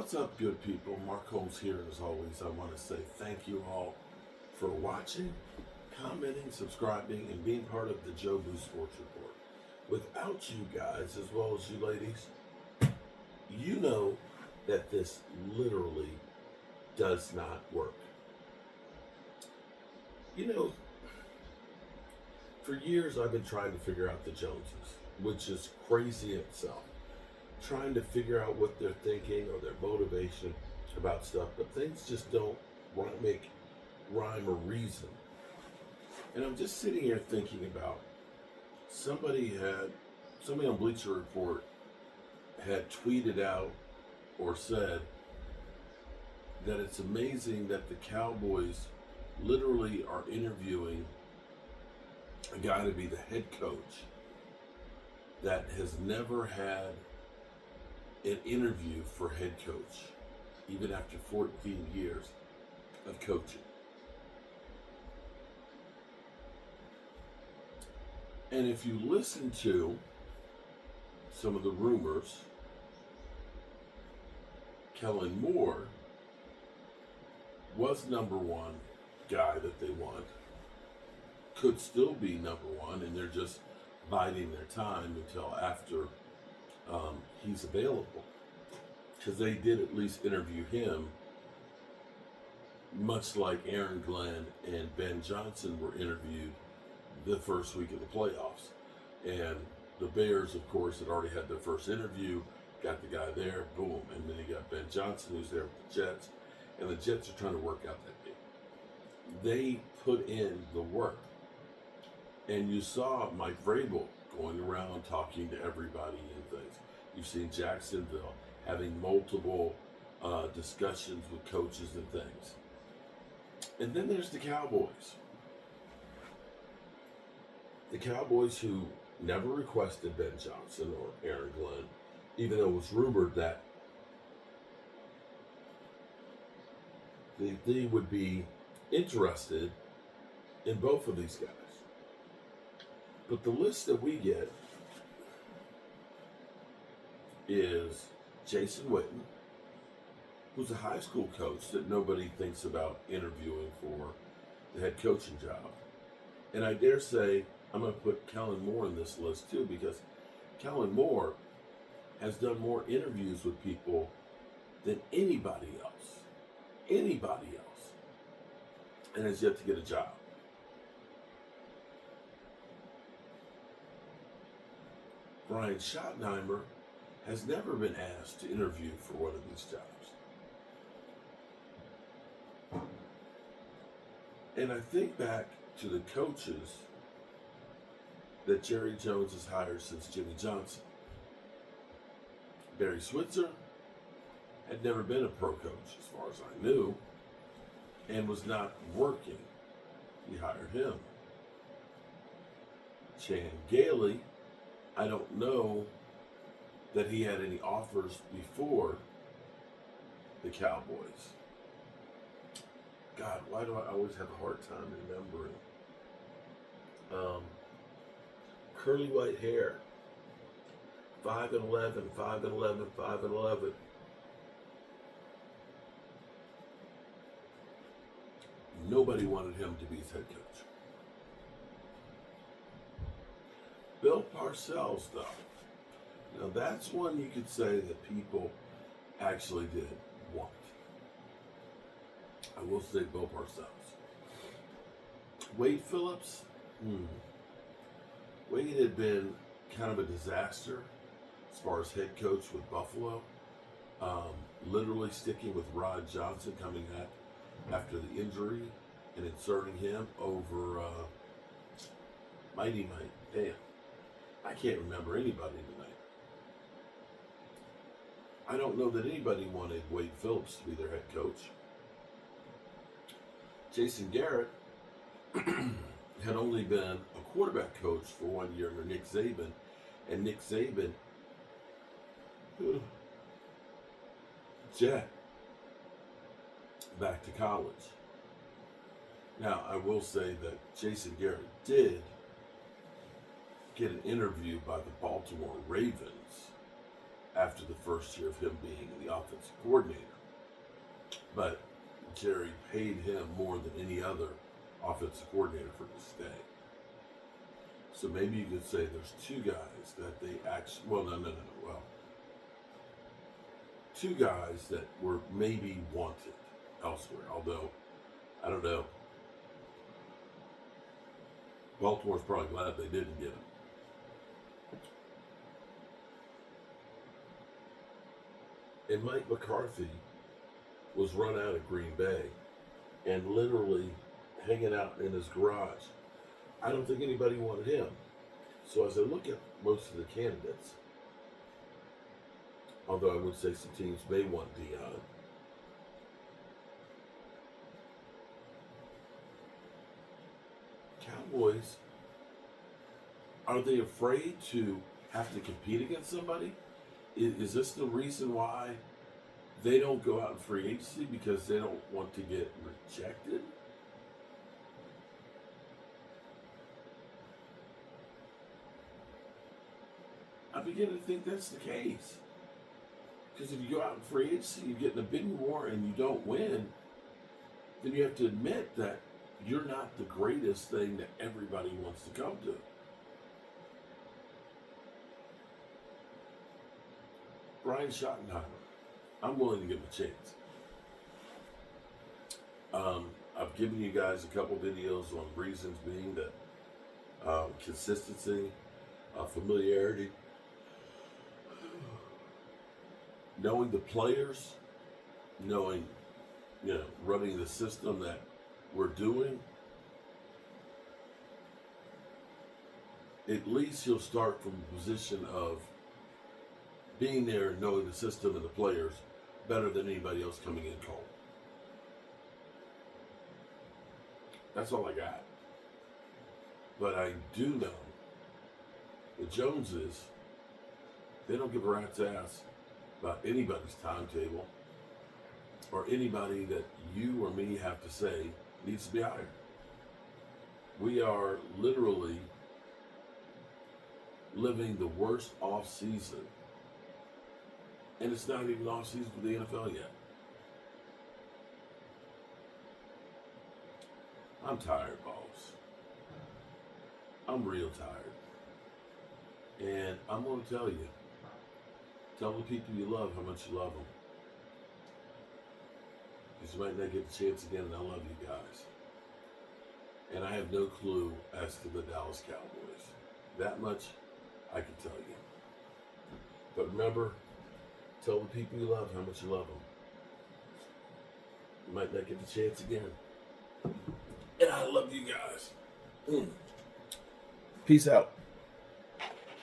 What's up, good people? Mark Holmes here. As always, I want to say thank you all for watching, commenting, subscribing, and being part of the Joe Boo Sports Report. Without you guys, as well as you ladies, you know that this literally does not work. You know, for years I've been trying to figure out the Joneses, which is crazy in itself. Trying to figure out what they're thinking or their motivation about stuff, but things just don't make rhyme or reason. And I'm just sitting here thinking about somebody on Bleacher Report had tweeted out or said that it's amazing that the Cowboys literally are interviewing a guy to be the head coach that has never had an interview for head coach, even after 14 years of coaching. And if you listen to some of the rumors, Kellen Moore was number one guy that they want, could still be number one, and they're just biding their time until after he's available, because they did at least interview him, much like Aaron Glenn and Ben Johnson were interviewed the first week of the playoffs. And the Bears, of course, had already had their first interview, got the guy there, boom, and then you got Ben Johnson, who's there with the Jets, and the Jets are trying to work out that game. They put in the work, and you saw Mike Vrabel going around talking to everybody and things. You've seen Jacksonville having multiple discussions with coaches and things. And then there's the Cowboys. The Cowboys, who never requested Ben Johnson or Aaron Glenn, even though it was rumored that they would be interested in both of these guys. But the list that we get is Jason Witten, who's a high school coach that nobody thinks about interviewing for the head coaching job. And I dare say I'm going to put Kellen Moore in this list too, because Kellen Moore has done more interviews with people than anybody else, and has yet to get a job. Brian Schottenheimer has never been asked to interview for one of these jobs. And I think back to the coaches that Jerry Jones has hired since Jimmy Johnson. Barry Switzer had never been a pro coach, as far as I knew, and was not working. He hired him. Chan Gailey, I don't know that he had any offers before the Cowboys. God, why do I always have a hard time remembering? Curly white hair. 5'11", 5'11", 5'11". Nobody wanted him to be his head coach. Bill Parcells, though. Now that's one you could say that people actually did want. I will say Bill Parcells. Wade Phillips. Wade had been kind of a disaster as far as head coach with Buffalo. Literally sticking with Rod Johnson, coming back after the injury and inserting him over Mighty Mike. Damn. I can't remember anybody tonight. I don't know that anybody wanted Wade Phillips to be their head coach. Jason Garrett had only been a quarterback coach for 1 year under Nick Saban, and Nick Saban jet back to college. Now, I will say that Jason Garrett did get an interview by the Baltimore Ravens after the first year of him being the offensive coordinator. But Jerry paid him more than any other offensive coordinator for this stay. So maybe you could say there's two guys that they actually, well, two guys that were maybe wanted elsewhere, although, I don't know. Baltimore's probably glad they didn't get him. And Mike McCarthy was run out of Green Bay and literally hanging out in his garage. I don't think anybody wanted him. So as I look at most of the candidates, although I would say some teams may want Dion, Cowboys, are they afraid to have to compete against somebody? Is this the reason why they don't go out in free agency, because they don't want to get rejected? I begin to think that's the case. Because if you go out in free agency, you get in a bidding war and you don't win, then you have to admit that you're not the greatest thing that everybody wants to come to. Brian Schottenheimer, I'm willing to give him a chance. I've given you guys a couple videos on reasons being that consistency, familiarity, knowing the players, knowing, running the system that we're doing. At least he'll start from a position of being there and knowing the system and the players better than anybody else coming in cold. That's all I got. But I do know the Joneses, they don't give a rat's ass about anybody's timetable or anybody that you or me have to say needs to be hired. We are literally living the worst off season, and it's not even off season for the NFL yet. I'm tired, boss. I'm real tired. And I'm going to tell you, tell the people you love how much you love them. Because you might not get the chance again, and I love you guys. And I have no clue as to the Dallas Cowboys. That much I can tell you. But remember, tell the people you love how much you love them. You might not get the chance again. And I love you guys. Peace out.